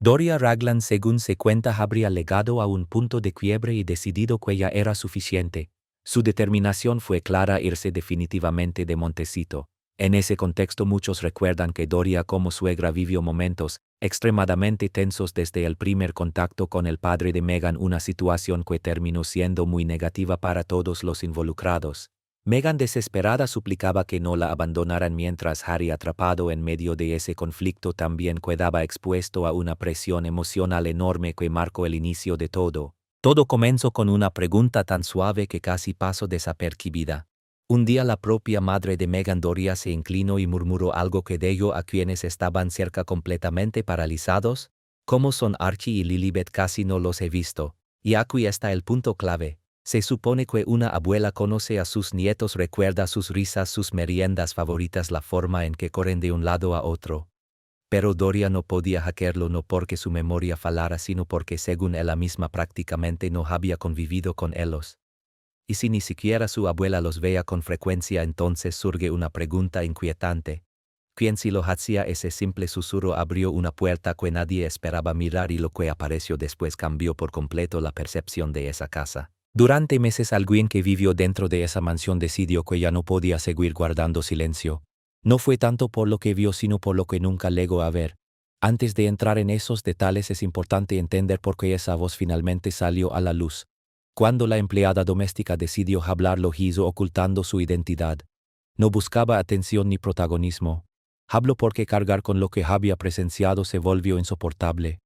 Doria Ragland, según se cuenta, habría llegado a un punto de quiebre y decidido que ya era suficiente. Su determinación fue clara: irse definitivamente de Montecito. En ese contexto muchos recuerdan que Doria como suegra vivió momentos extremadamente tensos desde el primer contacto con el padre de Meghan, una situación que terminó siendo muy negativa para todos los involucrados. Meghan, desesperada, suplicaba que no la abandonaran, mientras Harry, atrapado en medio de ese conflicto, también quedaba expuesto a una presión emocional enorme que marcó el inicio de todo. Todo comenzó con una pregunta tan suave que casi pasó desapercibida. Un día la propia madre de Meghan, Doria, se inclinó y murmuró algo que dejó a quienes estaban cerca completamente paralizados. ¿Cómo son Archie y Lilibet? Casi no los he visto. Y aquí está el punto clave. Se supone que una abuela conoce a sus nietos, recuerda sus risas, sus meriendas favoritas, la forma en que corren de un lado a otro. Pero Doria no podía hackearlo, no porque su memoria falara, sino porque, según ella misma, prácticamente no había convivido con ellos. Y si ni siquiera su abuela los veía con frecuencia, entonces surge una pregunta inquietante. ¿Quién, si lo hacía? Ese simple susurro abrió una puerta que nadie esperaba mirar, y lo que apareció después cambió por completo la percepción de esa casa. Durante meses alguien que vivió dentro de esa mansión decidió que ya no podía seguir guardando silencio. No fue tanto por lo que vio, sino por lo que nunca llegó a ver. Antes de entrar en esos detalles es importante entender por qué esa voz finalmente salió a la luz. Cuando la empleada doméstica decidió hablar, lo hizo ocultando su identidad. No buscaba atención ni protagonismo. Habló porque cargar con lo que había presenciado se volvió insoportable.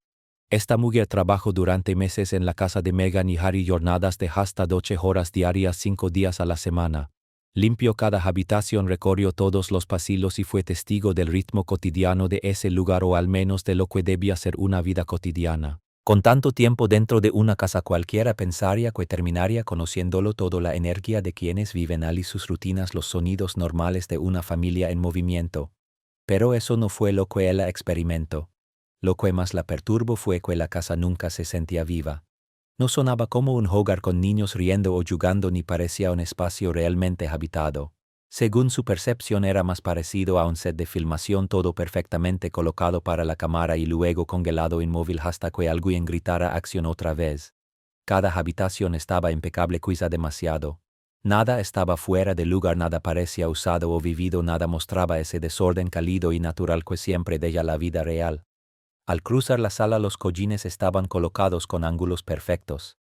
Esta mujer trabajó durante meses en la casa de Meghan y Harry, jornadas de hasta 12 horas diarias, 5 días a la semana. Limpió cada habitación, recorrió todos los pasillos y fue testigo del ritmo cotidiano de ese lugar, o al menos de lo que debía ser una vida cotidiana. Con tanto tiempo dentro de una casa, cualquiera pensaría que terminaría conociéndolo todo: la energía de quienes viven allí, sus rutinas, los sonidos normales de una familia en movimiento. Pero eso no fue lo que ella experimentó. Lo que más la perturbó fue que la casa nunca se sentía viva. No sonaba como un hogar con niños riendo o jugando, ni parecía un espacio realmente habitado. Según su percepción, era más parecido a un set de filmación, todo perfectamente colocado para la cámara y luego congelado inmóvil hasta que alguien gritara acción otra vez. Cada habitación estaba impecable, quizá demasiado. Nada estaba fuera de lugar, nada parecía usado o vivido, nada mostraba ese desorden cálido y natural que siempre deja la vida real. Al cruzar la sala, los cojines estaban colocados con ángulos perfectos.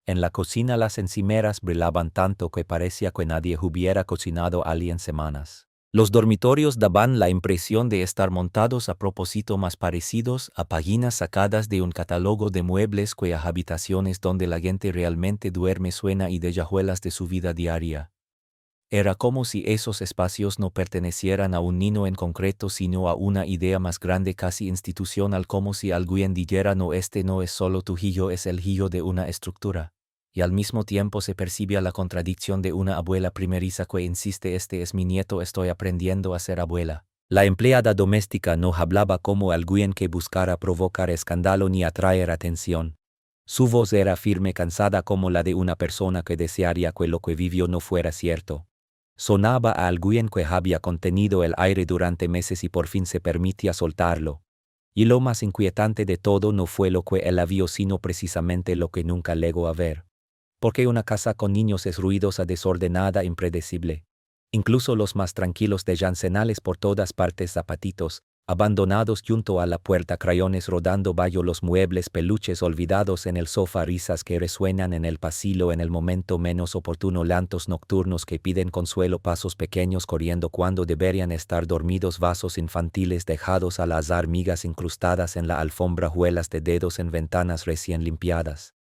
En la cocina las encimeras brillaban tanto que parecía que nadie hubiera cocinado allí en semanas. Los dormitorios daban la impresión de estar montados a propósito, más parecidos a páginas sacadas de un catálogo de muebles que a habitaciones donde la gente realmente duerme, sueña y de hojuelas de su vida diaria. Era como si esos espacios no pertenecieran a un niño en concreto, sino a una idea más grande, casi institucional, como si alguien dijera: no, este no es solo tu hijo, es el hijo de una estructura. Y al mismo tiempo se percibía la contradicción de una abuela primeriza que insiste: este es mi nieto, estoy aprendiendo a ser abuela. La empleada doméstica no hablaba como alguien que buscara provocar escándalo ni atraer atención. Su voz era firme, cansada, como la de una persona que desearía que lo que vivió no fuera cierto. Sonaba a alguien que había contenido el aire durante meses y por fin se permitía soltarlo. Y lo más inquietante de todo no fue lo que él vio, sino precisamente lo que nunca llegó a ver. Porque una casa con niños es ruidosa, desordenada, impredecible. Incluso los más tranquilos dejan señales por todas partes: zapatitos abandonados junto a la puerta, crayones rodando bajo los muebles, peluches olvidados en el sofá, risas que resuenan en el pasillo en el momento menos oportuno, llantos nocturnos que piden consuelo, pasos pequeños corriendo cuando deberían estar dormidos, vasos infantiles dejados al azar, migas incrustadas en la alfombra, huellas de dedos en ventanas recién limpiadas.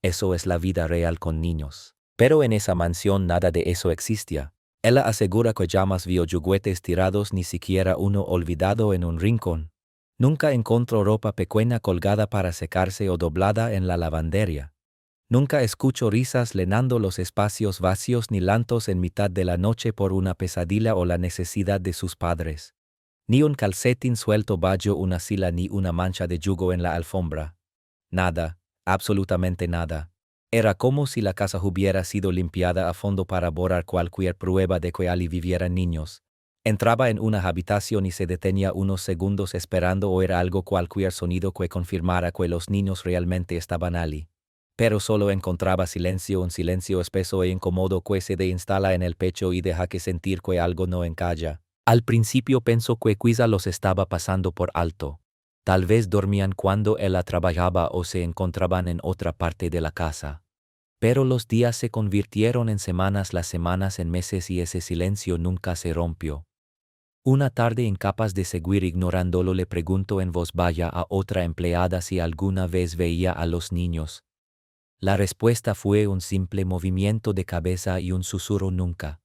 Eso es la vida real con niños. Pero en esa mansión nada de eso existía. Ella asegura que jamás vio juguetes tirados, ni siquiera uno olvidado en un rincón. Nunca encontró ropa pequeña colgada para secarse o doblada en la lavandería. Nunca escuchó risas llenando los espacios vacíos, ni llantos en mitad de la noche por una pesadilla o la necesidad de sus padres. Ni un calcetín suelto bajo una silla, ni una mancha de yugo en la alfombra. Nada, absolutamente nada. Era como si la casa hubiera sido limpiada a fondo para borrar cualquier prueba de que allí vivieran niños. Entraba en una habitación y se detenía unos segundos esperando oír algo, cualquier sonido que confirmara que los niños realmente estaban allí. Pero solo encontraba silencio, un silencio espeso e incómodo que se instala en el pecho y deja que sentir que algo no encaja. Al principio pensó que quizá los estaba pasando por alto. Tal vez dormían cuando ella trabajaba o se encontraban en otra parte de la casa. Pero los días se convirtieron en semanas, las semanas en meses y ese silencio nunca se rompió. Una tarde, incapaz de seguir ignorándolo, le preguntó en voz baja a otra empleada si alguna vez veía a los niños. La respuesta fue un simple movimiento de cabeza y un susurro: nunca.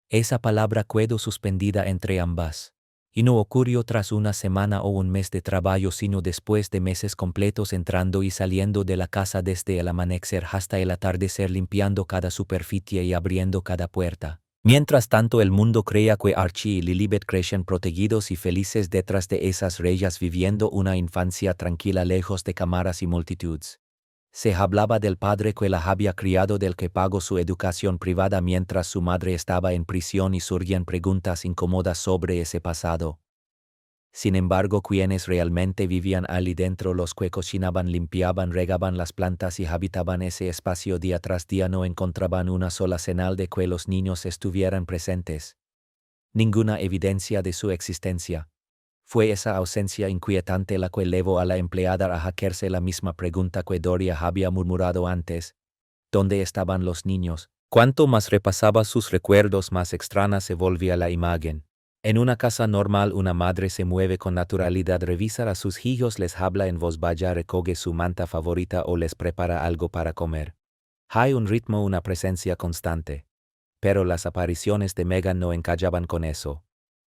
Esa palabra quedó suspendida entre ambas. Y no ocurrió tras una semana o un mes de trabajo, sino después de meses completos entrando y saliendo de la casa desde el amanecer hasta el atardecer, limpiando cada superficie y abriendo cada puerta. Mientras tanto, el mundo creía que Archie y Lilibet crecían protegidos y felices detrás de esas rejas, viviendo una infancia tranquila lejos de cámaras y multitudes. Se hablaba del padre que la había criado, del que pagó su educación privada mientras su madre estaba en prisión, y surgían preguntas incómodas sobre ese pasado. Sin embargo, quienes realmente vivían allí dentro, los que cocinaban, limpiaban, regaban las plantas y habitaban ese espacio día tras día, no encontraban una sola señal de que los niños estuvieran presentes. Ninguna evidencia de su existencia. Fue esa ausencia inquietante la que llevó a la empleada a hacerse la misma pregunta que Doria había murmurado antes. ¿Dónde estaban los niños? Cuanto más repasaba sus recuerdos, más extraña se volvía la imagen. En una casa normal, una madre se mueve con naturalidad, revisa a sus hijos, les habla en voz baja, recoge su manta favorita o les prepara algo para comer. Hay un ritmo, una presencia constante. Pero las apariciones de Megan no encajaban con eso.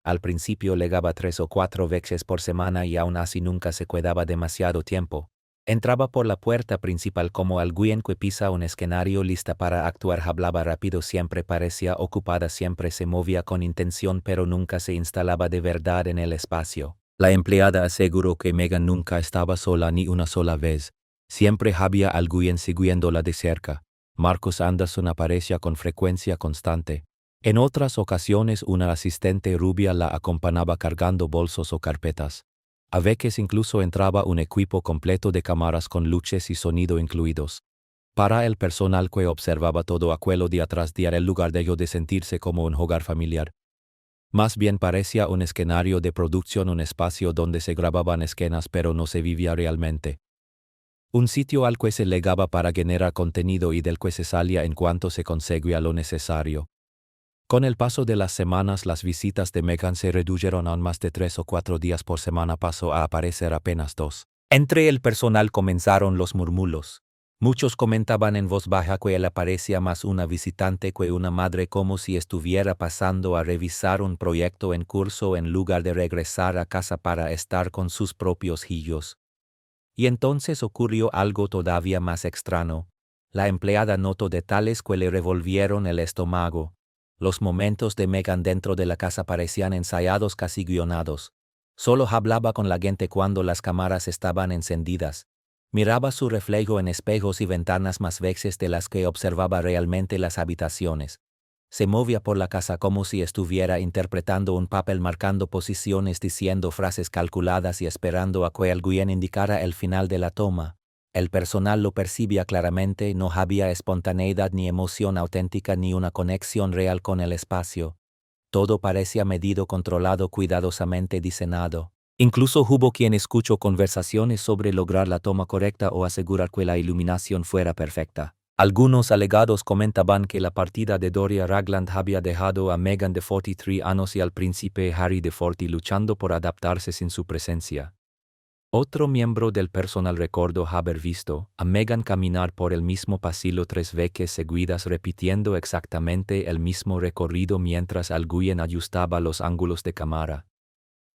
Al principio llegaba 3 o 4 veces por semana y aún así nunca se quedaba demasiado tiempo. Entraba por la puerta principal como alguien que pisa un escenario, lista para actuar. Hablaba rápido, siempre parecía ocupada, siempre se movía con intención, pero nunca se instalaba de verdad en el espacio. La empleada aseguró que Megan nunca estaba sola ni una sola vez. Siempre había alguien siguiéndola de cerca. Marcus Anderson aparecía con frecuencia constante. En otras ocasiones, una asistente rubia la acompañaba cargando bolsos o carpetas. A veces incluso entraba un equipo completo de cámaras con luces y sonido incluidos. Para el personal que observaba todo aquello día tras día, el lugar dejó de sentirse como un hogar familiar. Más bien parecía un escenario de producción, un espacio donde se grababan escenas pero no se vivía realmente. Un sitio al que se llegaba para generar contenido y del que se salía en cuanto se conseguía lo necesario. Con el paso de las semanas, las visitas de Megan se redujeron a más de 3 o 4 días por semana, pasó a aparecer apenas 2. Entre el personal comenzaron los murmullos. Muchos comentaban en voz baja que él parecía más una visitante que una madre, como si estuviera pasando a revisar un proyecto en curso en lugar de regresar a casa para estar con sus propios hijos. Y entonces ocurrió algo todavía más extraño. La empleada notó detalles que le revolvieron el estómago. Los momentos de Megan dentro de la casa parecían ensayados, casi guionados. Solo hablaba con la gente cuando las cámaras estaban encendidas. Miraba su reflejo en espejos y ventanas más veces de las que observaba realmente las habitaciones. Se movía por la casa como si estuviera interpretando un papel, marcando posiciones, diciendo frases calculadas y esperando a que alguien indicara el final de la toma. El personal lo percibía claramente, no había espontaneidad ni emoción auténtica ni una conexión real con el espacio. Todo parecía medido, controlado, cuidadosamente diseñado. Incluso hubo quien escuchó conversaciones sobre lograr la toma correcta o asegurar que la iluminación fuera perfecta. Algunos alegados comentaban que la partida de Doria Ragland había dejado a Megan de 43 años y al príncipe Harry de 40 luchando por adaptarse sin su presencia. Otro miembro del personal recordó haber visto a Megan caminar por el mismo pasillo 3 veces seguidas, repitiendo exactamente el mismo recorrido mientras alguien ajustaba los ángulos de cámara.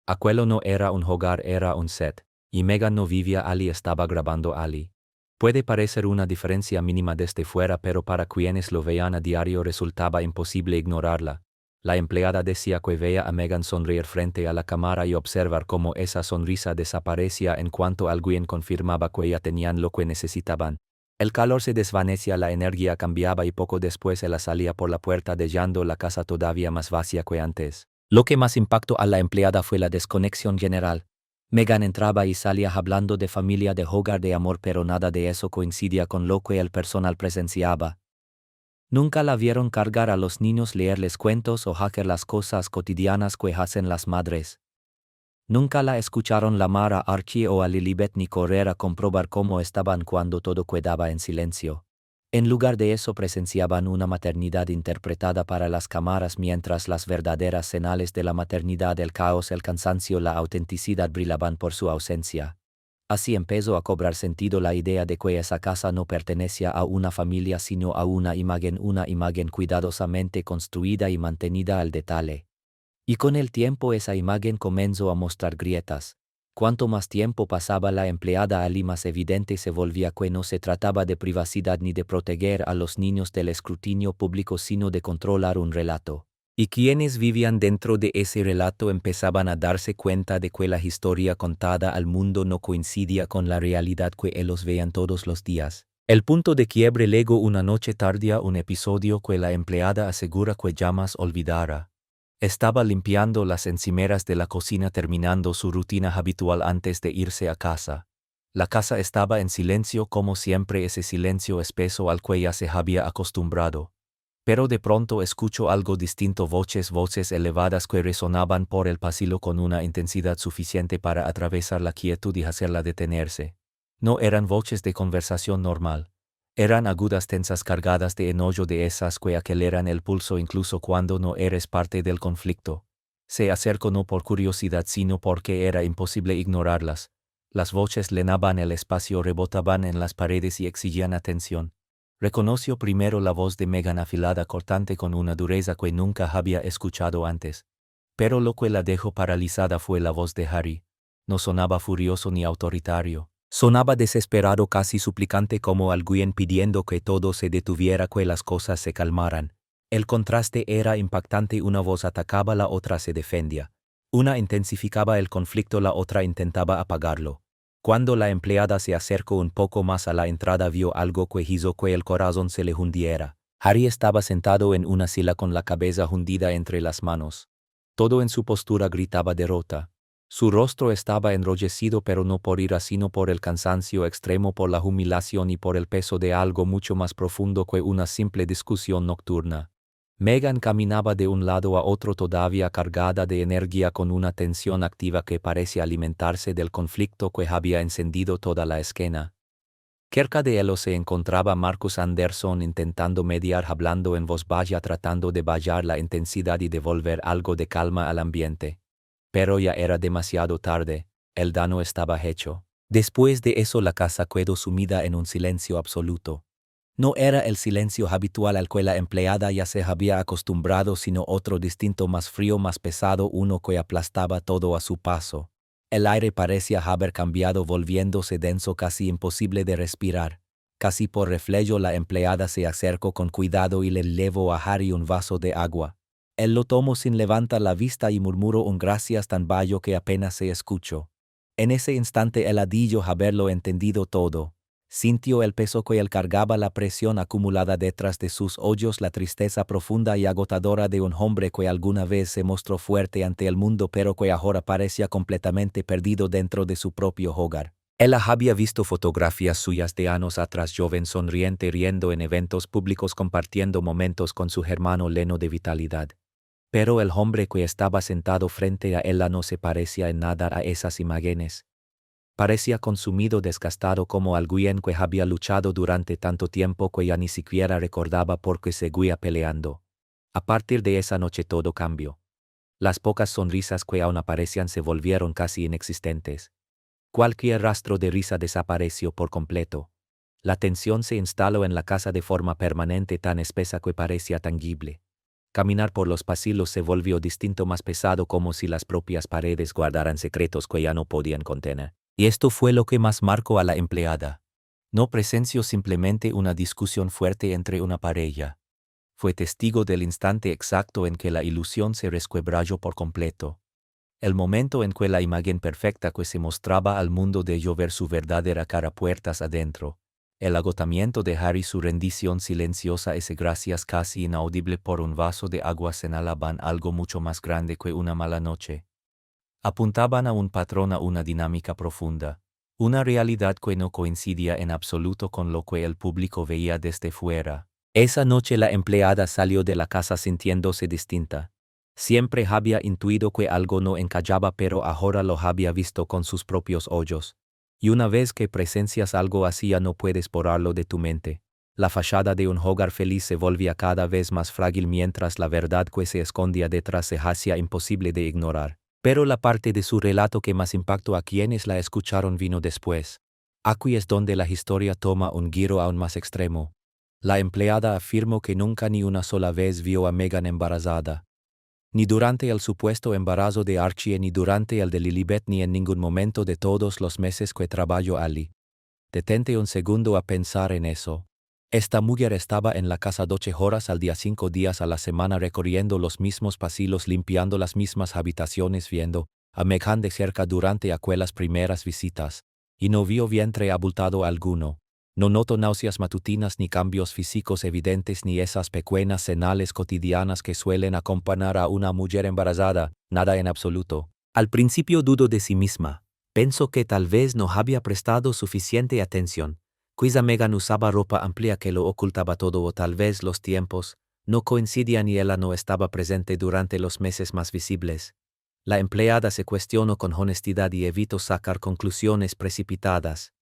Aquello no era un hogar, era un set, y Megan no vivía allí, estaba grabando allí. Puede parecer una diferencia mínima desde fuera, pero para quienes lo veían a diario resultaba imposible ignorarla. La empleada decía que veía a Megan sonreír frente a la cámara y observar cómo esa sonrisa desaparecía en cuanto alguien confirmaba que ya tenían lo que necesitaban. El calor se desvanecía, la energía cambiaba y poco después ella salía por la puerta, dejando la casa todavía más vacía que antes. Lo que más impactó a la empleada fue la desconexión general. Megan entraba y salía hablando de familia, de hogar, de amor, pero nada de eso coincidía con lo que el personal presenciaba. Nunca la vieron cargar a los niños, leerles cuentos o hacer las cosas cotidianas que hacen las madres. Nunca la escucharon llamar a Archie o a Lilibet ni correr a comprobar cómo estaban cuando todo quedaba en silencio. En lugar de eso presenciaban una maternidad interpretada para las cámaras, mientras las verdaderas señales de la maternidad, el caos, el cansancio, la autenticidad brillaban por su ausencia. Así empezó a cobrar sentido la idea de que esa casa no pertenecía a una familia sino a una imagen cuidadosamente construida y mantenida al detalle. Y con el tiempo esa imagen comenzó a mostrar grietas. Cuanto más tiempo pasaba la empleada allí, más evidente se volvía que no se trataba de privacidad ni de proteger a los niños del escrutinio público, sino de controlar un relato. Y quienes vivían dentro de ese relato empezaban a darse cuenta de que la historia contada al mundo no coincidía con la realidad que ellos veían todos los días. El punto de quiebre llegó una noche tardía, un episodio que la empleada asegura que jamás olvidara. Estaba limpiando las encimeras de la cocina, terminando su rutina habitual antes de irse a casa. La casa estaba en silencio, como siempre, ese silencio espeso al que ya se había acostumbrado. Pero de pronto escuchó algo distinto, voces elevadas que resonaban por el pasillo con una intensidad suficiente para atravesar la quietud y hacerla detenerse. No eran voces de conversación normal. Eran agudas, tensas, cargadas de enojo, de esas que aceleran el pulso incluso cuando no eres parte del conflicto. Se acercó no por curiosidad, sino porque era imposible ignorarlas. Las voces llenaban el espacio, rebotaban en las paredes y exigían atención. Reconoció primero la voz de Megan, afilada, cortante, con una dureza que nunca había escuchado antes. Pero lo que la dejó paralizada fue la voz de Harry. No sonaba furioso ni autoritario. Sonaba desesperado, casi suplicante, como alguien pidiendo que todo se detuviera, que las cosas se calmaran. El contraste era impactante. Una voz atacaba, la otra se defendía. Una intensificaba el conflicto, la otra intentaba apagarlo. Cuando la empleada se acercó un poco más a la entrada, vio algo que hizo que el corazón se le hundiera. Harry estaba sentado en una silla con la cabeza hundida entre las manos. Todo en su postura gritaba derrota. Su rostro estaba enrojecido, pero no por ira, sino por el cansancio extremo, por la humillación y por el peso de algo mucho más profundo que una simple discusión nocturna. Megan caminaba de un lado a otro, todavía cargada de energía, con una tensión activa que parecía alimentarse del conflicto que había encendido toda la escena. Cerca de ellos se encontraba Marcus Anderson, intentando mediar, hablando en voz baja, tratando de bajar la intensidad y devolver algo de calma al ambiente. Pero ya era demasiado tarde, el daño estaba hecho. Después de eso la casa quedó sumida en un silencio absoluto. No era el silencio habitual al que la empleada ya se había acostumbrado, sino otro distinto, más frío, más pesado, uno que aplastaba todo a su paso. El aire parecía haber cambiado, volviéndose denso, casi imposible de respirar. Casi por reflejo la empleada se acercó con cuidado y le llevó a Harry un vaso de agua. Él lo tomó sin levantar la vista y murmuró un gracias tan bajo que apenas se escuchó. En ese instante él dijo haberlo entendido todo. Sintió el peso que él cargaba, la presión acumulada detrás de sus ojos, la tristeza profunda y agotadora de un hombre que alguna vez se mostró fuerte ante el mundo, pero que ahora parecía completamente perdido dentro de su propio hogar. Él había visto fotografías suyas de años atrás, joven, sonriente, riendo en eventos públicos, compartiendo momentos con su hermano, lleno de vitalidad. Pero el hombre que estaba sentado frente a él no se parecía en nada a esas imágenes. Parecía consumido, desgastado, como alguien que había luchado durante tanto tiempo que ya ni siquiera recordaba por qué seguía peleando. A partir de esa noche todo cambió. Las pocas sonrisas que aún aparecían se volvieron casi inexistentes. Cualquier rastro de risa desapareció por completo. La tensión se instaló en la casa de forma permanente, tan espesa que parecía tangible. Caminar por los pasillos se volvió distinto, más pesado, como si las propias paredes guardaran secretos que ya no podían contener. Y esto fue lo que más marcó a la empleada. No presenció simplemente una discusión fuerte entre una pareja. Fue testigo del instante exacto en que la ilusión se resquebrajó por completo. El momento en que la imagen perfecta que se mostraba al mundo de ver su verdadera cara puertas adentro. El agotamiento de Harry, su rendición silenciosa, ese gracias casi inaudible por un vaso de agua señalaban algo mucho más grande que una mala noche. Apuntaban a un patrón, a una dinámica profunda, una realidad que no coincidía en absoluto con lo que el público veía desde fuera. Esa noche la empleada salió de la casa sintiéndose distinta. Siempre había intuido que algo no encajaba, pero ahora lo había visto con sus propios ojos. Y una vez que presencias algo así ya no puedes borrarlo de tu mente. La fachada de un hogar feliz se volvía cada vez más frágil mientras la verdad que se escondía detrás se hacía imposible de ignorar. Pero la parte de su relato que más impactó a quienes la escucharon vino después. Aquí es donde la historia toma un giro aún más extremo. La empleada afirmó que nunca ni una sola vez vio a Meghan embarazada. Ni durante el supuesto embarazo de Archie, ni durante el de Lilibet, ni en ningún momento de todos los meses que trabajó allí. Detente un segundo a pensar en eso. Esta mujer estaba en la casa 12 horas al día, 5 días a la semana, recorriendo los mismos pasillos, limpiando las mismas habitaciones, viendo a Meghan de cerca durante aquellas primeras visitas. Y no vio vientre abultado alguno. No notó náuseas matutinas, ni cambios físicos evidentes, ni esas pequeñas señales cotidianas que suelen acompañar a una mujer embarazada, nada en absoluto. Al principio dudó de sí misma. Pensó que tal vez no había prestado suficiente atención. Quizá Meghan usaba ropa amplia que lo ocultaba todo, o tal vez los tiempos no coincidían y ella no estaba presente durante los meses más visibles. La empleada se cuestionó con honestidad y evitó sacar conclusiones precipitadas.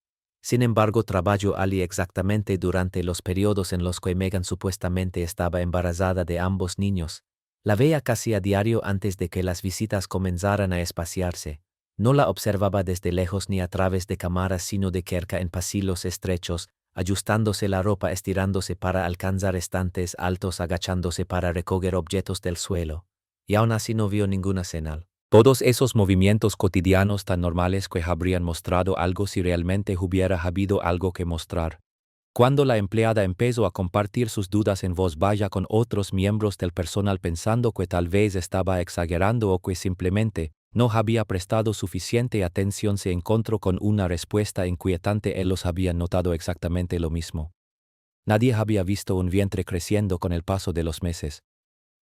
Sin embargo, trabajó allí exactamente durante los periodos en los que Meghan supuestamente estaba embarazada de ambos niños. La veía casi a diario antes de que las visitas comenzaran a espaciarse. No la observaba desde lejos ni a través de cámaras, sino de cerca en pasillos estrechos, ajustándose la ropa, estirándose para alcanzar estantes altos, agachándose para recoger objetos del suelo. Y aún así no vio ninguna señal. Todos esos movimientos cotidianos tan normales que habrían mostrado algo si realmente hubiera habido algo que mostrar. Cuando la empleada empezó a compartir sus dudas en voz baja con otros miembros del personal, pensando que tal vez estaba exagerando o que simplemente no había prestado suficiente atención, se encontró con una respuesta inquietante. Ellos habían notado exactamente lo mismo. Nadie había visto un vientre creciendo con el paso de los meses.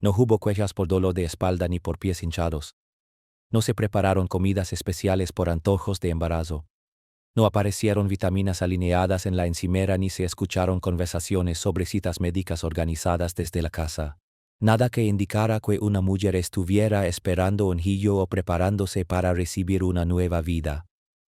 No hubo quejas por dolor de espalda ni por pies hinchados. No se prepararon comidas especiales por antojos de embarazo. No aparecieron vitaminas alineadas en la encimera, ni se escucharon conversaciones sobre citas médicas organizadas desde la casa. Nada que indicara que una mujer estuviera esperando un hijo o preparándose para recibir una nueva vida.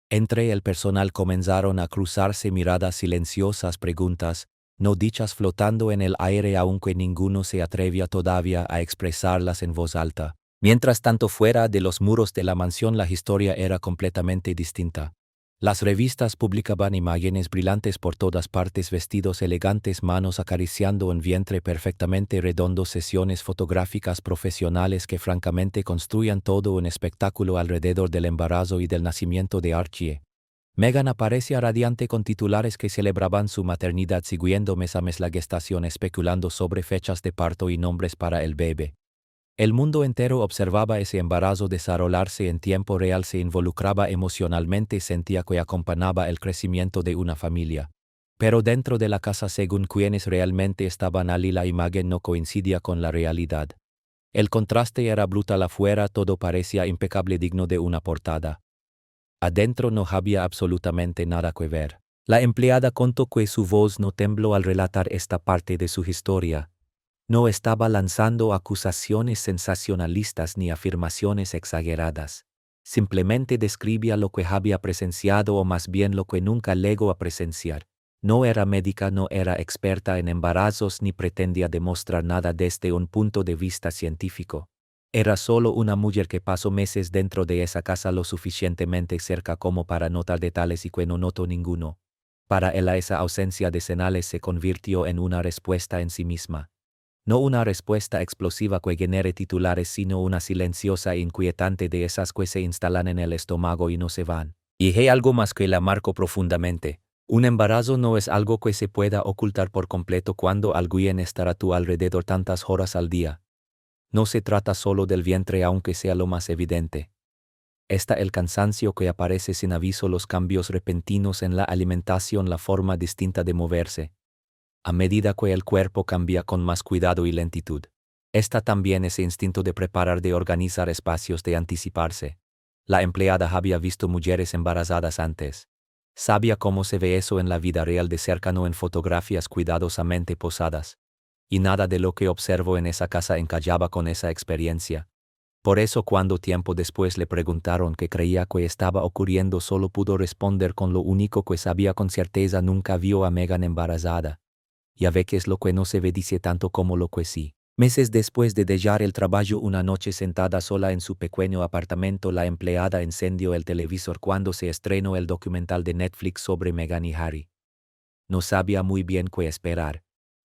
Entre el personal comenzaron a cruzarse miradas silenciosas, preguntas no dichas flotando en el aire, aunque ninguno se atrevía todavía a expresarlas en voz alta. Mientras tanto, fuera de los muros de la mansión la historia era completamente distinta. Las revistas publicaban imágenes brillantes por todas partes, vestidos elegantes, manos acariciando un vientre perfectamente redondo, sesiones fotográficas profesionales que francamente construían todo un espectáculo alrededor del embarazo y del nacimiento de Archie. Meghan aparecía radiante con titulares que celebraban su maternidad, siguiendo mes a mes la gestación, especulando sobre fechas de parto y nombres para el bebé. El mundo entero observaba ese embarazo desarrollarse en tiempo real, se involucraba emocionalmente, sentía que acompañaba el crecimiento de una familia. Pero dentro de la casa, según quienes realmente estaban allí, la imagen no coincidía con la realidad. El contraste era brutal. Afuera todo parecía impecable, digno de una portada. Adentro no había absolutamente nada que ver. La empleada contó que su voz no tembló al relatar esta parte de su historia. No estaba lanzando acusaciones sensacionalistas ni afirmaciones exageradas. Simplemente describía lo que había presenciado, o más bien lo que nunca llegó a presenciar. No era médica, no era experta en embarazos, ni pretendía demostrar nada desde un punto de vista científico. Era solo una mujer que pasó meses dentro de esa casa, lo suficientemente cerca como para notar detalles y que no notó ninguno. Para ella esa ausencia de señales se convirtió en una respuesta en sí misma. No una respuesta explosiva que genere titulares, sino una silenciosa e inquietante, de esas que se instalan en el estómago y no se van. Y hay algo más que la marcó profundamente. Un embarazo no es algo que se pueda ocultar por completo cuando alguien estará a tu alrededor tantas horas al día. No se trata solo del vientre, aunque sea lo más evidente. Está el cansancio que aparece sin aviso, los cambios repentinos en la alimentación, la forma distinta de moverse, a medida que el cuerpo cambia con más cuidado y lentitud. Está también ese instinto de preparar, de organizar espacios, de anticiparse. La empleada había visto mujeres embarazadas antes. Sabía cómo se ve eso en la vida real de cerca, no en fotografías cuidadosamente posadas. Y nada de lo que observó en esa casa encajaba con esa experiencia. Por eso cuando tiempo después le preguntaron qué creía que estaba ocurriendo, solo pudo responder con lo único que sabía con certeza: nunca vio a Megan embarazada. Ya ve que es lo que no se ve dice tanto como lo que sí. Meses después de dejar el trabajo, una noche sentada sola en su pequeño apartamento, la empleada encendió el televisor cuando se estrenó el documental de Netflix sobre Meghan y Harry. No sabía muy bien qué esperar.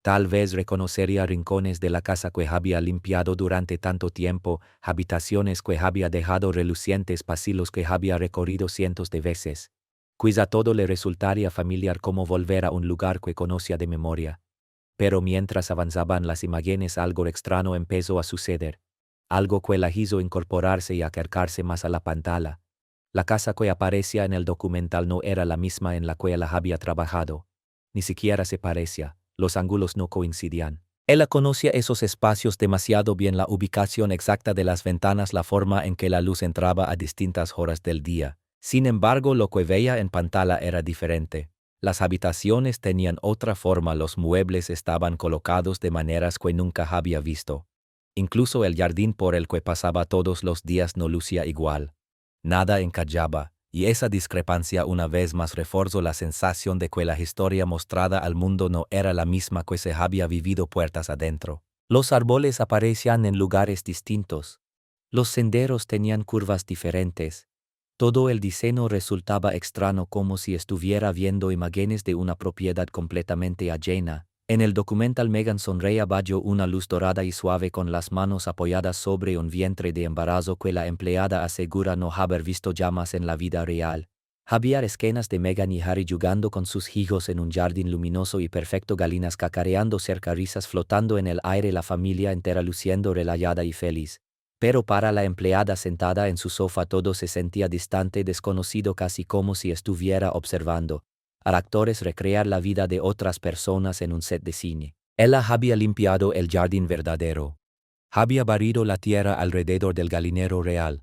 Tal vez reconocería rincones de la casa que había limpiado durante tanto tiempo, habitaciones que había dejado relucientes, pasillos que había recorrido cientos de veces. Quizá todo le resultaría familiar, como volver a un lugar que conocía de memoria. Pero mientras avanzaban las imágenes, algo extraño empezó a suceder. Algo que la hizo incorporarse y acercarse más a la pantalla. La casa que aparecía en el documental no era la misma en la que ella había trabajado. Ni siquiera se parecía. Los ángulos no coincidían. Ella conocía esos espacios demasiado bien, la ubicación exacta de las ventanas, la forma en que la luz entraba a distintas horas del día. Sin embargo, lo que veía en pantalla era diferente. Las habitaciones tenían otra forma, los muebles estaban colocados de maneras que nunca había visto. Incluso el jardín por el que pasaba todos los días no lucía igual. Nada encajaba. Y esa discrepancia una vez más reforzó la sensación de que la historia mostrada al mundo no era la misma que se había vivido puertas adentro. Los árboles aparecían en lugares distintos. Los senderos tenían curvas diferentes. Todo el diseño resultaba extraño, como si estuviera viendo imágenes de una propiedad completamente ajena. En el documental, Meghan sonreía bajo una luz dorada y suave, con las manos apoyadas sobre un vientre de embarazo que la empleada asegura no haber visto jamás en la vida real. Había escenas de Meghan y Harry jugando con sus hijos en un jardín luminoso y perfecto, galinas cacareando cerca, risas flotando en el aire, la familia entera luciendo relajada y feliz. Pero para la empleada sentada en su sofá todo se sentía distante, desconocido, casi como si estuviera observando a actores recrear la vida de otras personas en un set de cine. Ella había limpiado el jardín verdadero. Había barrido la tierra alrededor del gallinero real.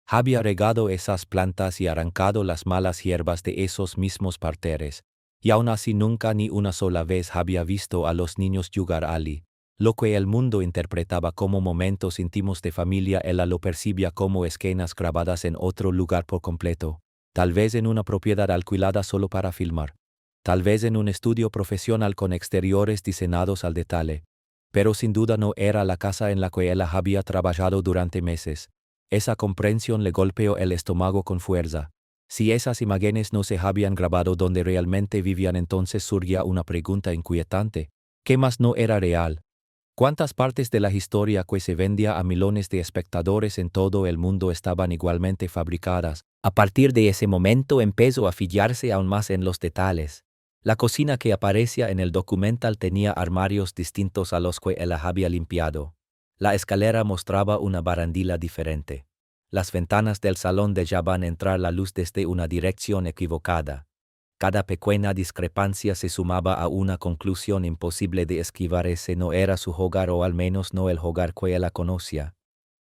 Había regado esas plantas y arrancado las malas hierbas de esos mismos parterres. Y aún así nunca ni una sola vez había visto a los niños jugar allí. Lo que el mundo interpretaba como momentos íntimos de familia, ella lo percibía como escenas grabadas en otro lugar por completo. Tal vez en una propiedad alquilada solo para filmar. Tal vez en un estudio profesional con exteriores diseñados al detalle. Pero sin duda no era la casa en la que ella había trabajado durante meses. Esa comprensión le golpeó el estómago con fuerza. Si esas imágenes no se habían grabado donde realmente vivían, entonces surgía una pregunta inquietante. ¿Qué más no era real? ¿Cuántas partes de la historia que se vendía a millones de espectadores en todo el mundo estaban igualmente fabricadas? A partir de ese momento empezó a fijarse aún más en los detalles. La cocina que aparecía en el documental tenía armarios distintos a los que ella había limpiado. La escalera mostraba una barandilla diferente. Las ventanas del salón dejaban entrar la luz desde una dirección equivocada. Cada pequeña discrepancia se sumaba a una conclusión imposible de esquivar. Ese no era su hogar, o al menos no el hogar que ella conocía.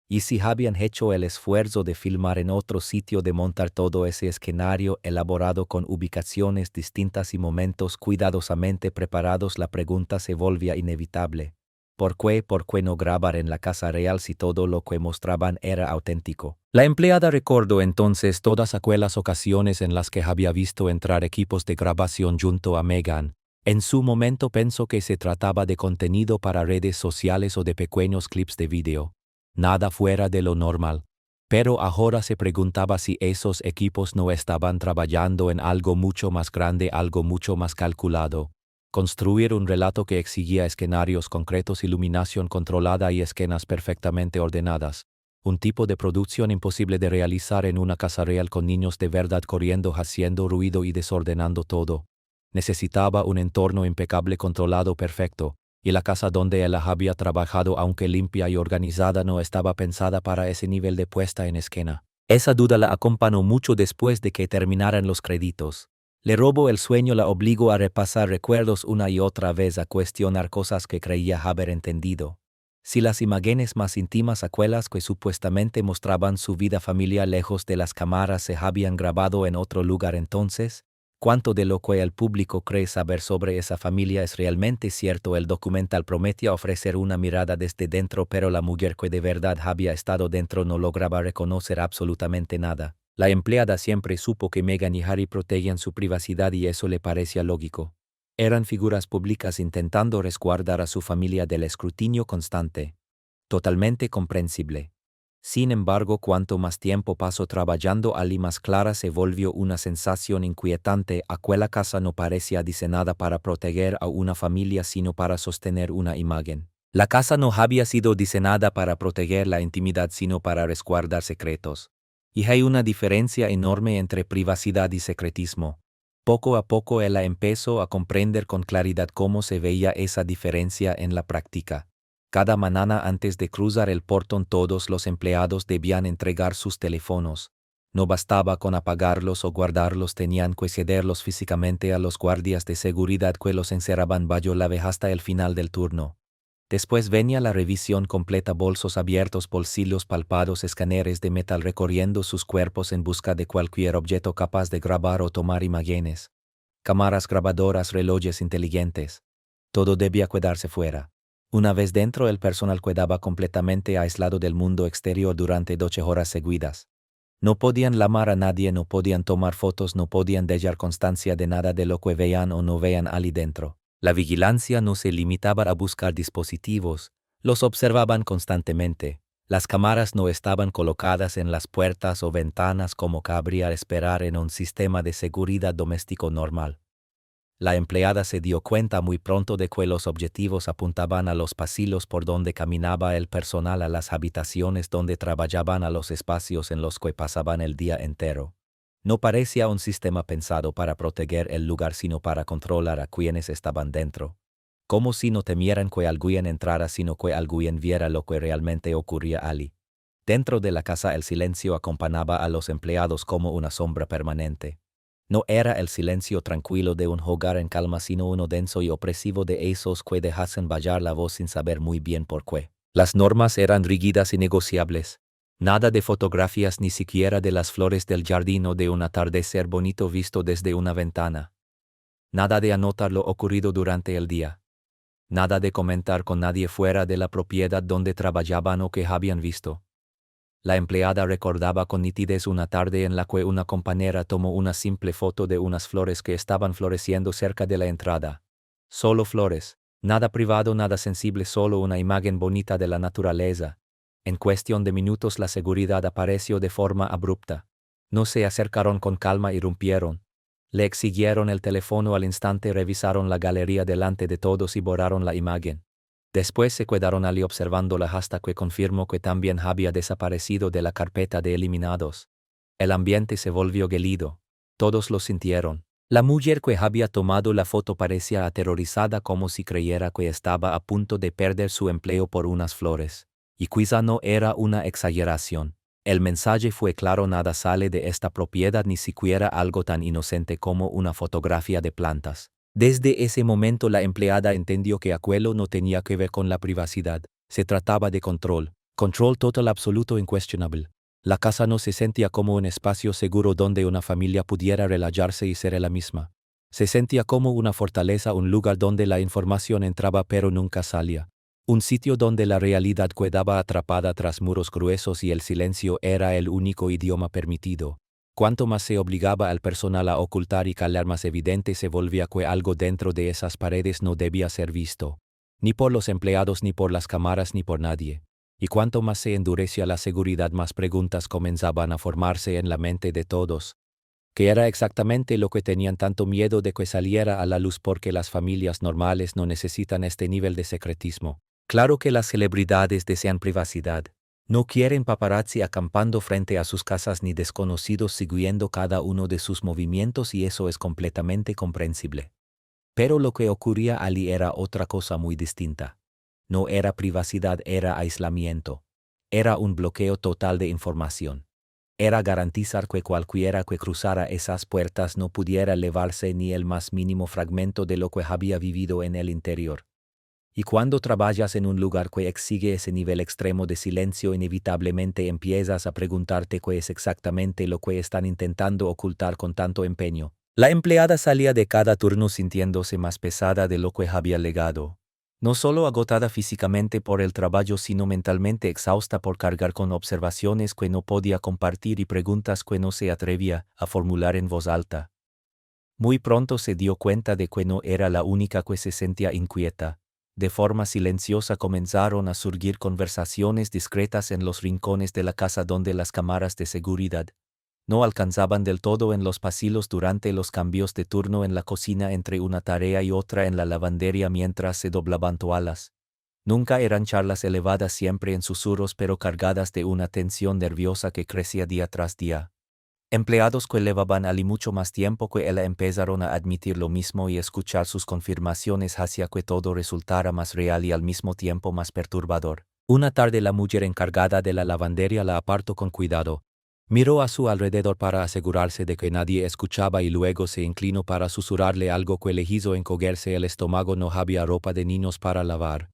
Y si habían hecho el esfuerzo de filmar en otro sitio, de montar todo ese escenario elaborado con ubicaciones distintas y momentos cuidadosamente preparados, la pregunta se volvía inevitable. ¿Por qué no grabar en la casa real si todo lo que mostraban era auténtico? La empleada recordó entonces todas aquellas ocasiones en las que había visto entrar equipos de grabación junto a Meghan. En su momento pensó que se trataba de contenido para redes sociales o de pequeños clips de vídeo. Nada fuera de lo normal. Pero ahora se preguntaba si esos equipos no estaban trabajando en algo mucho más grande, algo mucho más calculado. Construir un relato que exigía escenarios concretos, iluminación controlada y escenas perfectamente ordenadas. Un tipo de producción imposible de realizar en una casa real, con niños de verdad corriendo, haciendo ruido y desordenando todo. Necesitaba un entorno impecable, controlado, perfecto. Y la casa donde ella había trabajado, aunque limpia y organizada, no estaba pensada para ese nivel de puesta en escena. Esa duda la acompañó mucho después de que terminaran los créditos. Le robó el sueño, la obligó a repasar recuerdos una y otra vez, a cuestionar cosas que creía haber entendido. Si las imágenes más íntimas, aquellas que supuestamente mostraban su vida familiar lejos de las cámaras, se habían grabado en otro lugar, entonces, ¿cuánto de lo que el público cree saber sobre esa familia es realmente cierto? El documental prometía ofrecer una mirada desde dentro, pero la mujer que de verdad había estado dentro no lograba reconocer absolutamente nada. La empleada siempre supo que Meghan y Harry protegían su privacidad y eso le parecía lógico. Eran figuras públicas intentando resguardar a su familia del escrutinio constante. Totalmente comprensible. Sin embargo, cuanto más tiempo pasó trabajando allí, más clara se volvió una sensación inquietante. Aquella casa no parecía diseñada para proteger a una familia, sino para sostener una imagen. La casa no había sido diseñada para proteger la intimidad, sino para resguardar secretos. Y hay una diferencia enorme entre privacidad y secretismo. Poco a poco ella empezó a comprender con claridad cómo se veía esa diferencia en la práctica. Cada mañana antes de cruzar el portón, todos los empleados debían entregar sus teléfonos. No bastaba con apagarlos o guardarlos, tenían que cederlos físicamente a los guardias de seguridad que los encerraban bajo llave hasta el final del turno. Después venía la revisión completa: bolsos abiertos, bolsillos palpados, escáneres de metal recorriendo sus cuerpos en busca de cualquier objeto capaz de grabar o tomar imágenes. Cámaras grabadoras, relojes inteligentes. Todo debía quedarse fuera. Una vez dentro, el personal quedaba completamente aislado del mundo exterior durante 12 horas seguidas. No podían llamar a nadie, no podían tomar fotos, no podían dejar constancia de nada de lo que veían o no veían allí dentro. La vigilancia no se limitaba a buscar dispositivos, los observaban constantemente. Las cámaras no estaban colocadas en las puertas o ventanas como cabría esperar en un sistema de seguridad doméstico normal. La empleada se dio cuenta muy pronto de que los objetivos apuntaban a los pasillos por donde caminaba el personal, a las habitaciones donde trabajaban, a los espacios en los que pasaban el día entero. No parecía un sistema pensado para proteger el lugar, sino para controlar a quienes estaban dentro. Como si no temieran que alguien entrara, sino que alguien viera lo que realmente ocurría allí. Dentro de la casa el silencio acompañaba a los empleados como una sombra permanente. No era el silencio tranquilo de un hogar en calma, sino uno denso y opresivo, de esos que dejasen vallar la voz sin saber muy bien por qué. Las normas eran rígidas y negociables. Nada de fotografías, ni siquiera de las flores del jardín o de un atardecer bonito visto desde una ventana. Nada de anotar lo ocurrido durante el día. Nada de comentar con nadie fuera de la propiedad donde trabajaban o que habían visto. La empleada recordaba con nitidez una tarde en la que una compañera tomó una simple foto de unas flores que estaban floreciendo cerca de la entrada. Solo flores, nada privado, nada sensible, solo una imagen bonita de la naturaleza. En cuestión de minutos la seguridad apareció de forma abrupta. No se acercaron con calma, irrumpieron. Le exigieron el teléfono al instante, revisaron la galería delante de todos y borraron la imagen. Después se quedaron allí observándola hasta que confirmó que también había desaparecido de la carpeta de eliminados. El ambiente se volvió gélido. Todos lo sintieron. La mujer que había tomado la foto parecía aterrorizada, como si creyera que estaba a punto de perder su empleo por unas flores. Y quizá no era una exageración. El mensaje fue claro: nada sale de esta propiedad, ni siquiera algo tan inocente como una fotografía de plantas. Desde ese momento la empleada entendió que aquello no tenía que ver con la privacidad. Se trataba de control. Control total, absoluto, incuestionable. La casa no se sentía como un espacio seguro donde una familia pudiera relajarse y ser ella misma. Se sentía como una fortaleza, un lugar donde la información entraba pero nunca salía. Un sitio donde la realidad quedaba atrapada tras muros gruesos y el silencio era el único idioma permitido. Cuanto más se obligaba al personal a ocultar y callar, más evidente se volvía que algo dentro de esas paredes no debía ser visto. Ni por los empleados, ni por las cámaras, ni por nadie. Y cuanto más se endurecía la seguridad, más preguntas comenzaban a formarse en la mente de todos. ¿Qué era exactamente lo que tenían tanto miedo de que saliera a la luz? Porque las familias normales no necesitan este nivel de secretismo. Claro que las celebridades desean privacidad. No quieren paparazzi acampando frente a sus casas, ni desconocidos siguiendo cada uno de sus movimientos, y eso es completamente comprensible. Pero lo que ocurría allí era otra cosa muy distinta. No era privacidad, era aislamiento. Era un bloqueo total de información. Era garantizar que cualquiera que cruzara esas puertas no pudiera elevarse ni el más mínimo fragmento de lo que había vivido en el interior. Y cuando trabajas en un lugar que exige ese nivel extremo de silencio, inevitablemente empiezas a preguntarte qué es exactamente lo que están intentando ocultar con tanto empeño. La empleada salía de cada turno sintiéndose más pesada de lo que había alegado. No solo agotada físicamente por el trabajo, sino mentalmente exhausta por cargar con observaciones que no podía compartir y preguntas que no se atrevía a formular en voz alta. Muy pronto se dio cuenta de que no era la única que se sentía inquieta. De forma silenciosa comenzaron a surgir conversaciones discretas en los rincones de la casa donde las cámaras de seguridad no alcanzaban del todo en los pasillos durante los cambios de turno en la cocina entre una tarea y otra en la lavandería mientras se doblaban toallas. Nunca eran charlas elevadas, siempre en susurros, pero cargadas de una tensión nerviosa que crecía día tras día. Empleados que llevaban allí mucho más tiempo que ella empezaron a admitir lo mismo y escuchar sus confirmaciones hacía que todo resultara más real y al mismo tiempo más perturbador. Una tarde la mujer encargada de la lavandería la apartó con cuidado. Miró a su alrededor para asegurarse de que nadie escuchaba y luego se inclinó para susurrarle algo que le hizo encogerse el estómago. No había ropa de niños para lavar.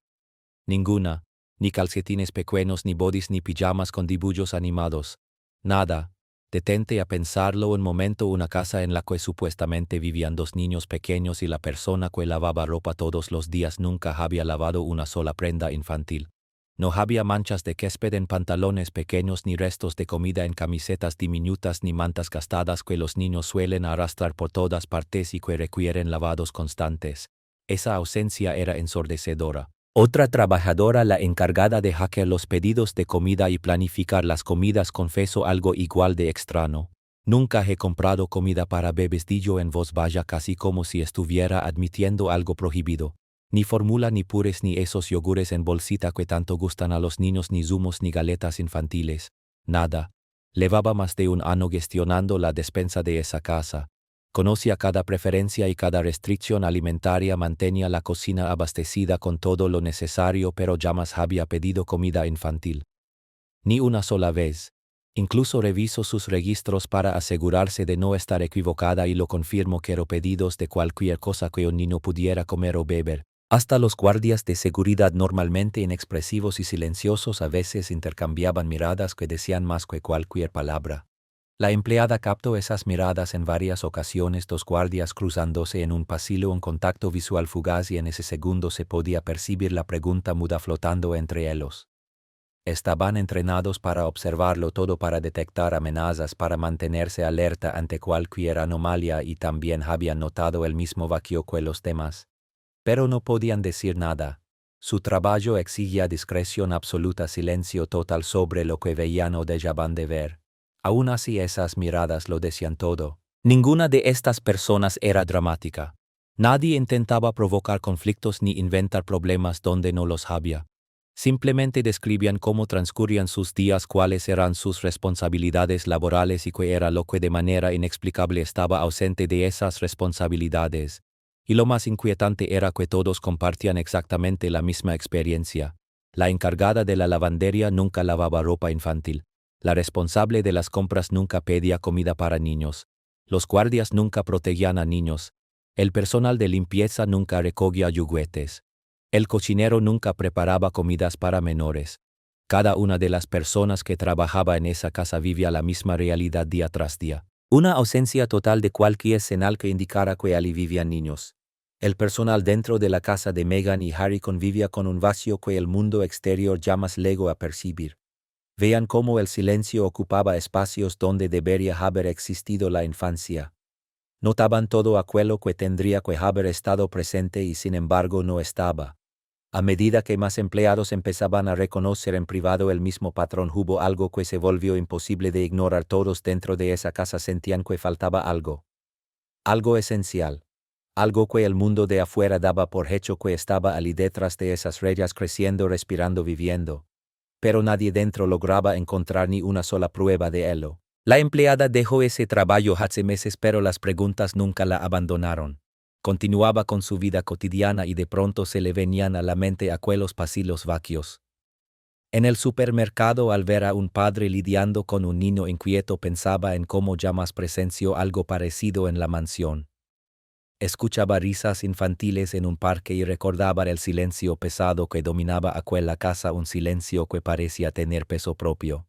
Ninguna, ni calcetines pequeños, ni bodys, ni pijamas con dibujos animados. Nada. Detente a pensarlo un momento. Una casa en la que supuestamente vivían 2 niños pequeños y la persona que lavaba ropa todos los días nunca había lavado una sola prenda infantil. No había manchas de césped en pantalones pequeños, ni restos de comida en camisetas diminutas, ni mantas gastadas que los niños suelen arrastrar por todas partes y que requieren lavados constantes. Esa ausencia era ensordecedora. Otra trabajadora, la encargada de hackear los pedidos de comida y planificar las comidas, confesó algo igual de extraño. Nunca he comprado comida para bebés, dijo en voz baja, casi como si estuviera admitiendo algo prohibido. Ni fórmula, ni purés, ni esos yogures en bolsita que tanto gustan a los niños, ni zumos, ni galetas infantiles. Nada. Llevaba más de un año gestionando la despensa de esa casa. Conocía cada preferencia y cada restricción alimentaria, mantenía la cocina abastecida con todo lo necesario, pero jamás había pedido comida infantil. Ni una sola vez. Incluso revisó sus registros para asegurarse de no estar equivocada y lo confirmó que eran pedidos de cualquier cosa que un niño pudiera comer o beber. Hasta los guardias de seguridad, normalmente inexpresivos y silenciosos, a veces intercambiaban miradas que decían más que cualquier palabra. La empleada captó esas miradas en varias ocasiones, 2 guardias cruzándose en un pasillo, un contacto visual fugaz, y en ese segundo se podía percibir la pregunta muda flotando entre ellos. Estaban entrenados para observarlo todo, para detectar amenazas, para mantenerse alerta ante cualquier anomalía, y también habían notado el mismo vacío que los demás. Pero no podían decir nada. Su trabajo exigía discreción absoluta, silencio total sobre lo que veían o dejaban de ver. Aún así, esas miradas lo decían todo. Ninguna de estas personas era dramática. Nadie intentaba provocar conflictos ni inventar problemas donde no los había. Simplemente describían cómo transcurrían sus días, cuáles eran sus responsabilidades laborales y qué era lo que de manera inexplicable estaba ausente de esas responsabilidades. Y lo más inquietante era que todos compartían exactamente la misma experiencia. La encargada de la lavandería nunca lavaba ropa infantil. La responsable de las compras nunca pedía comida para niños. Los guardias nunca protegían a niños. El personal de limpieza nunca recogía juguetes. El cocinero nunca preparaba comidas para menores. Cada una de las personas que trabajaba en esa casa vivía la misma realidad día tras día. Una ausencia total de cualquier señal que indicara que allí vivían niños. El personal dentro de la casa de Meghan y Harry convivía con un vacío que el mundo exterior jamás llegó a percibir. Vean cómo el silencio ocupaba espacios donde debería haber existido la infancia. Notaban todo aquello que tendría que haber estado presente y sin embargo no estaba. A medida que más empleados empezaban a reconocer en privado el mismo patrón, hubo algo que se volvió imposible de ignorar. Todos dentro de esa casa sentían que faltaba algo. Algo esencial. Algo que el mundo de afuera daba por hecho que estaba allí detrás de esas rayas, creciendo, respirando, viviendo. Pero nadie dentro lograba encontrar ni una sola prueba de ello. La empleada dejó ese trabajo hace meses, pero las preguntas nunca la abandonaron. Continuaba con su vida cotidiana y de pronto se le venían a la mente aquellos pasillos vacíos. En el supermercado, al ver a un padre lidiando con un niño inquieto, pensaba en cómo jamás presenció algo parecido en la mansión. Escuchaba risas infantiles en un parque y recordaba el silencio pesado que dominaba aquella casa, un silencio que parecía tener peso propio.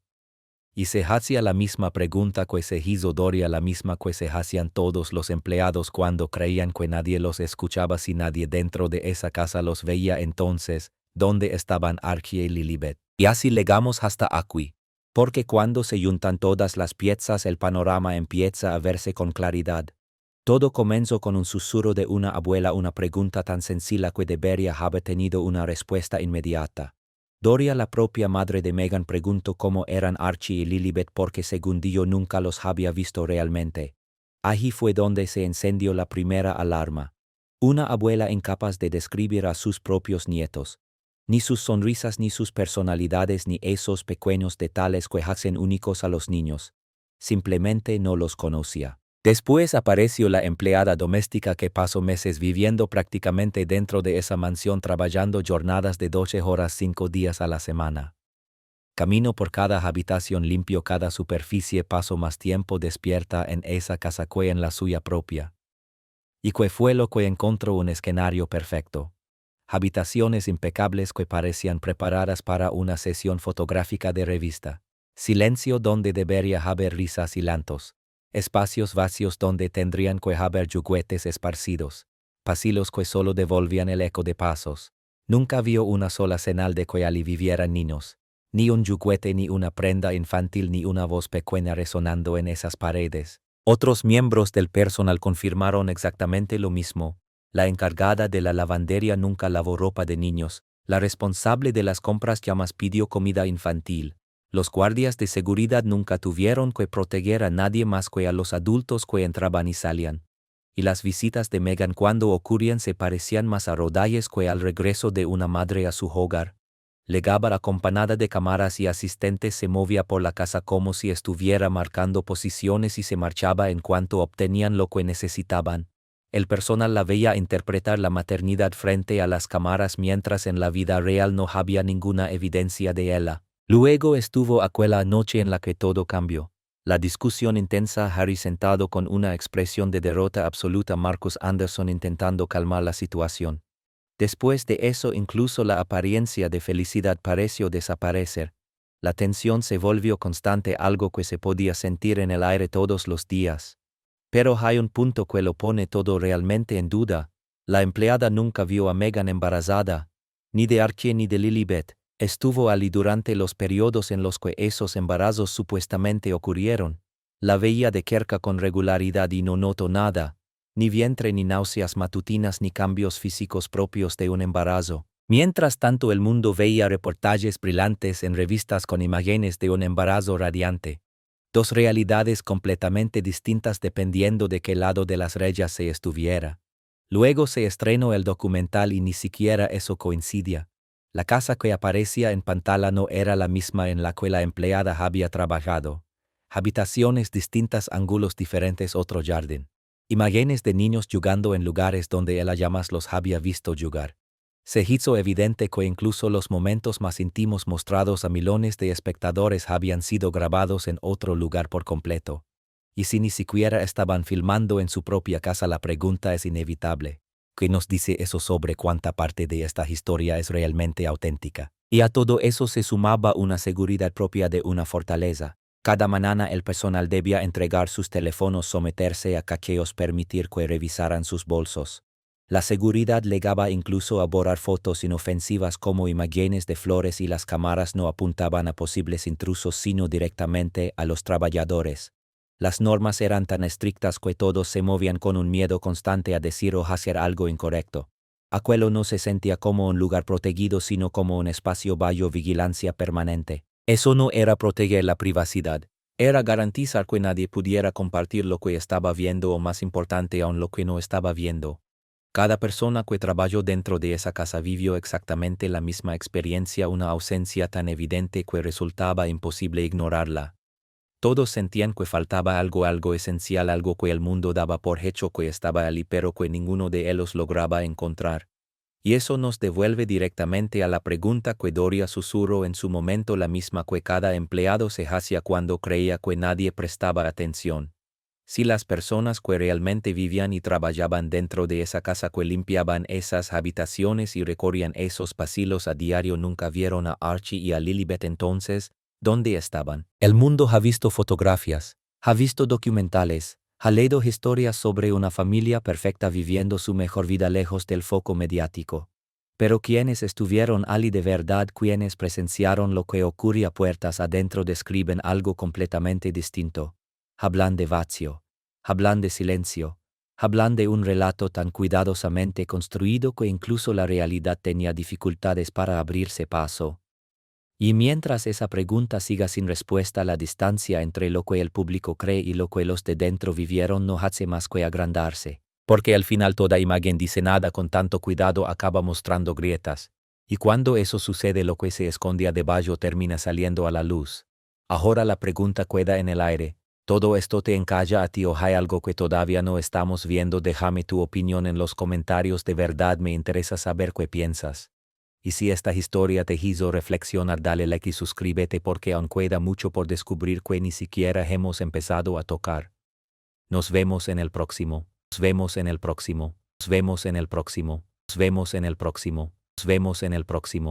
Y se hacía la misma pregunta que se hizo Doria, la misma que se hacían todos los empleados cuando creían que nadie los escuchaba. Si nadie dentro de esa casa los veía, entonces, ¿dónde estaban Archie y Lilibet? Y así llegamos hasta aquí. Porque cuando se juntan todas las piezas, el panorama empieza a verse con claridad. Todo comenzó con un susurro de una abuela, una pregunta tan sencilla que debería haber tenido una respuesta inmediata. Doria, la propia madre de Megan, preguntó cómo eran Archie y Lilibet porque según dijo nunca los había visto realmente. Allí fue donde se encendió la primera alarma. Una abuela incapaz de describir a sus propios nietos. Ni sus sonrisas, ni sus personalidades, ni esos pequeños detalles que hacen únicos a los niños. Simplemente no los conocía. Después apareció la empleada doméstica que pasó meses viviendo prácticamente dentro de esa mansión, trabajando jornadas de 12 horas 5 días a la semana. Camino por cada habitación, limpio cada superficie, pasó más tiempo despierta en esa casa que en la suya propia. Y que fue lo que encontró: un escenario perfecto. Habitaciones impecables que parecían preparadas para una sesión fotográfica de revista. Silencio donde debería haber risas y llantos. Espacios vacíos donde tendrían que haber juguetes esparcidos. Pasillos que solo devolvían el eco de pasos. Nunca vio una sola señal de que allí vivieran niños. Ni un juguete, ni una prenda infantil, ni una voz pequeña resonando en esas paredes. Otros miembros del personal confirmaron exactamente lo mismo. La encargada de la lavandería nunca lavó ropa de niños. La responsable de las compras jamás pidió comida infantil. Los guardias de seguridad nunca tuvieron que proteger a nadie más que a los adultos que entraban y salían. Y las visitas de Megan, cuando ocurrían, se parecían más a rodajes que al regreso de una madre a su hogar. Llegaba acompañada de cámaras y asistentes, se movía por la casa como si estuviera marcando posiciones y se marchaba en cuanto obtenían lo que necesitaban. El personal la veía interpretar la maternidad frente a las cámaras, mientras en la vida real no había ninguna evidencia de ella. Luego estuvo aquella noche en la que todo cambió. La discusión intensa, Harry sentado con una expresión de derrota absoluta, Marcus Anderson intentando calmar la situación. Después de eso, incluso la apariencia de felicidad pareció desaparecer. La tensión se volvió constante, algo que se podía sentir en el aire todos los días. Pero hay un punto que lo pone todo realmente en duda. La empleada nunca vio a Megan embarazada, ni de Archie ni de Lilibet. Estuvo allí durante los periodos en los que esos embarazos supuestamente ocurrieron. La veía de cerca con regularidad y no notó nada, ni vientre, ni náuseas matutinas, ni cambios físicos propios de un embarazo. Mientras tanto, el mundo veía reportajes brillantes en revistas con imágenes de un embarazo radiante. Dos realidades completamente distintas dependiendo de qué lado de las rayas se estuviera. Luego se estrenó el documental y ni siquiera eso coincidía. La casa que aparecía en pantalla no era la misma en la que la empleada había trabajado. Habitaciones distintas, ángulos diferentes, otro jardín. Imágenes de niños jugando en lugares donde ella jamás los había visto jugar. Se hizo evidente que incluso los momentos más íntimos mostrados a millones de espectadores habían sido grabados en otro lugar por completo. Y si ni siquiera estaban filmando en su propia casa, la pregunta es inevitable. ¿Qué nos dice eso sobre cuánta parte de esta historia es realmente auténtica? Y a todo eso se sumaba una seguridad propia de una fortaleza. Cada mañana el personal debía entregar sus teléfonos, someterse a cacheos, permitir que revisaran sus bolsos. La seguridad llegaba incluso a borrar fotos inofensivas como imágenes de flores, y las cámaras no apuntaban a posibles intrusos sino directamente a los trabajadores. Las normas eran tan estrictas que todos se movían con un miedo constante a decir o hacer algo incorrecto. Aquello no se sentía como un lugar protegido sino como un espacio bajo vigilancia permanente. Eso no era proteger la privacidad, era garantizar que nadie pudiera compartir lo que estaba viendo o, más importante aún, lo que no estaba viendo. Cada persona que trabajó dentro de esa casa vivió exactamente la misma experiencia, una ausencia tan evidente que resultaba imposible ignorarla. Todos sentían que faltaba algo esencial, algo que el mundo daba por hecho que estaba allí pero que ninguno de ellos lograba encontrar. Y eso nos devuelve directamente a la pregunta que Doria susurró en su momento, la misma que cada empleado se hacía cuando creía que nadie prestaba atención. Si las personas que realmente vivían y trabajaban dentro de esa casa, que limpiaban esas habitaciones y recorrían esos pasillos a diario, nunca vieron a Archie y a Lilibet, entonces, ¿dónde estaban? El mundo ha visto fotografías, ha visto documentales, ha leído historias sobre una familia perfecta viviendo su mejor vida lejos del foco mediático. Pero quienes estuvieron allí de verdad, quienes presenciaron lo que ocurría puertas adentro, describen algo completamente distinto. Hablan de vacío, hablan de silencio, hablan de un relato tan cuidadosamente construido que incluso la realidad tenía dificultades para abrirse paso. Y mientras esa pregunta siga sin respuesta, la distancia entre lo que el público cree y lo que los de dentro vivieron no hace más que agrandarse, porque al final toda imagen diseñada con tanto cuidado acaba mostrando grietas, y cuando eso sucede, lo que se escondía debajo termina saliendo a la luz. Ahora la pregunta queda en el aire: ¿todo esto te encalla a ti o hay algo que todavía no estamos viendo? Déjame tu opinión en los comentarios, de verdad me interesa saber qué piensas. Y si esta historia te hizo reflexionar, dale like y suscríbete, porque aún queda mucho por descubrir que ni siquiera hemos empezado a tocar. Nos vemos en el próximo, nos vemos en el próximo, nos vemos en el próximo, nos vemos en el próximo, nos vemos en el próximo.